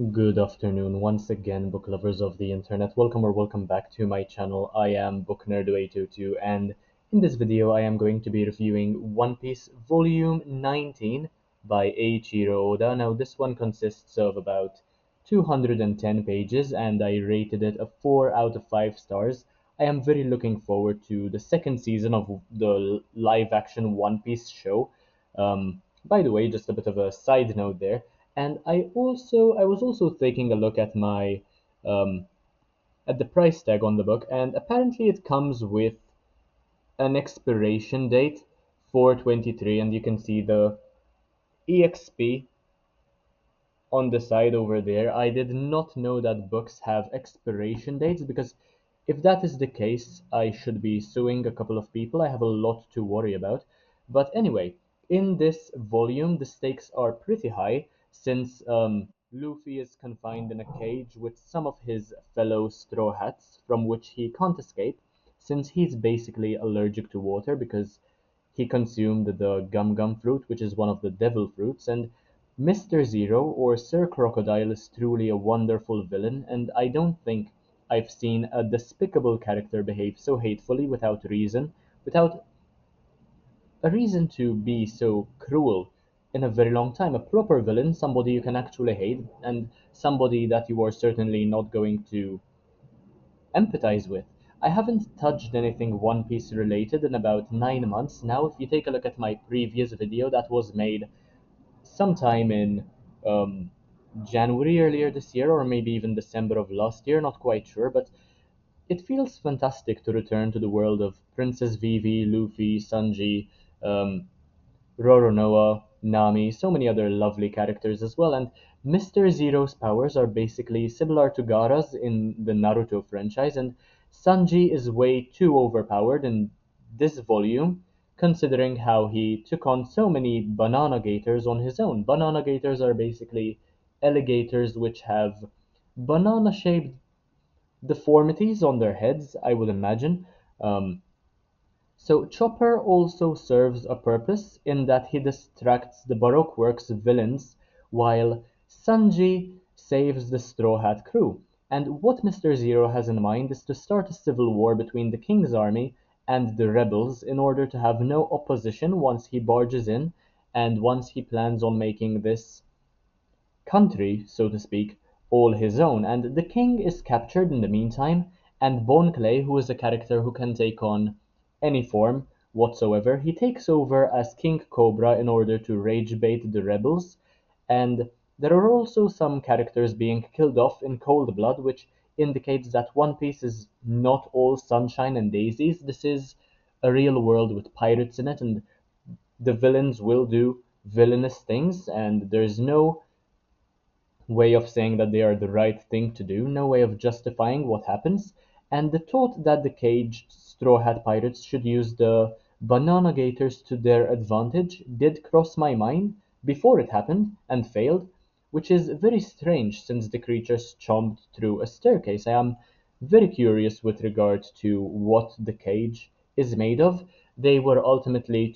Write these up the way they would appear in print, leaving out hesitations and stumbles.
Good afternoon once again, book lovers of the internet. Welcome or welcome back to my channel. I am Book Nerd 802, and in this video I am going to be reviewing One Piece Volume 19 by Eiichiro Oda. Now this one consists of about 210 pages and I rated it a 4 out of 5 stars. I am very looking forward to the second season of the live action One Piece show. By the way, just a bit of a side note there. And I was also taking a look at my um, at the price tag on the book, and apparently it comes with an expiration date for 23, and you can see the EXP on the side over there. I did not know that books have expiration dates because if that is the case, I should be suing a couple of people. I have a lot to worry about. But anyway, in this volume, the stakes are pretty high since Luffy is confined in a cage with some of his fellow Straw Hats from which he can't escape since he's basically allergic to water because he consumed the gum gum fruit, which is one of the devil fruits, and Mr. Zero or Sir Crocodile is truly a wonderful villain, and I don't think I've seen a despicable character behave so hatefully without a reason to be so cruel in a very long time. A proper villain, somebody you can actually hate, and somebody that you are certainly not going to empathize with. I haven't touched anything One Piece related in about 9 months now. If you take a look at my previous video that was made sometime in um, January earlier this year, or maybe even December of last year, not quite sure, but it feels fantastic to return to the world of Princess Vivi, Luffy, Sanji, um, Roronoa, Nami, so many other lovely characters as well. And Mr. Zero's powers are basically similar to Gaara's in the Naruto franchise, and Sanji is way too overpowered in this volume, considering how he took on so many banana gators on his own. Banana gators are basically alligators which have banana shaped deformities on their heads, I would imagine. Um, so Chopper also serves a purpose in that he distracts the Baroque works villains while Sanji saves the Straw Hat crew. And what Mr. Zero has in mind is to start a civil war between the King's army and the rebels in order to have no opposition once he barges in and once he plans on making this country, so to speak, all his own. And the king is captured in the meantime, and Bon Clay, who is a character who can take on any form whatsoever, he takes over as King Cobra in order to rage bait the rebels. And there are also some characters being killed off in cold blood, which indicates that One Piece is not all sunshine and daisies. This is a real world with pirates in it, and the villains will do villainous things, and there's no way of saying that they are the right thing to do, no way of justifying what happens, and the thought that the caged Straw Hat Pirates should use the Banana Gators to their advantage did cross my mind before it happened and failed, which is very strange since the creatures chomped through a staircase. I am very curious with regard to what the cage is made of. They were ultimately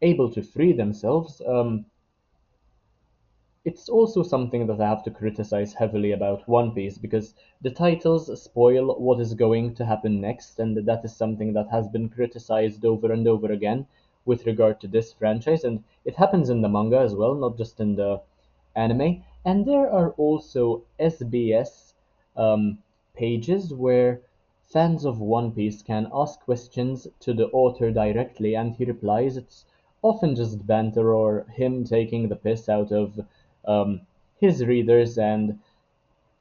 able to free themselves. It's also something that I have to criticize heavily about One Piece because the titles spoil what is going to happen next, and that is something that has been criticized over and over again with regard to this franchise, and it happens in the manga as well, not just in the anime. And there are also SBS pages where fans of One Piece can ask questions to the author directly, and he replies. It's often just banter or him taking the piss out of um, his readers, and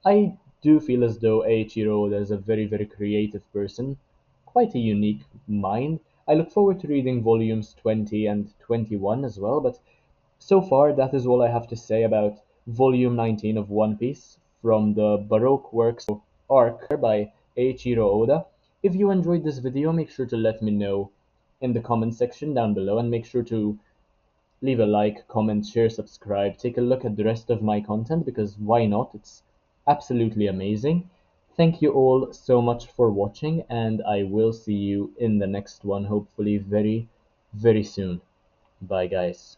I do feel as though Eiichiro Oda is a very, very creative person, quite a unique mind. I look forward to reading volumes 20 and 21 as well, but so far that is all I have to say about volume 19 of One Piece from the Baroque Works arc by Eiichiro Oda. If you enjoyed this video, make sure to let me know in the comment section down below, and make sure to leave a like, comment, share, subscribe. Take a look at the rest of my content because why not? It's absolutely amazing. Thank you all so much for watching, and I will see you in the next one, hopefully very, very soon. Bye, guys.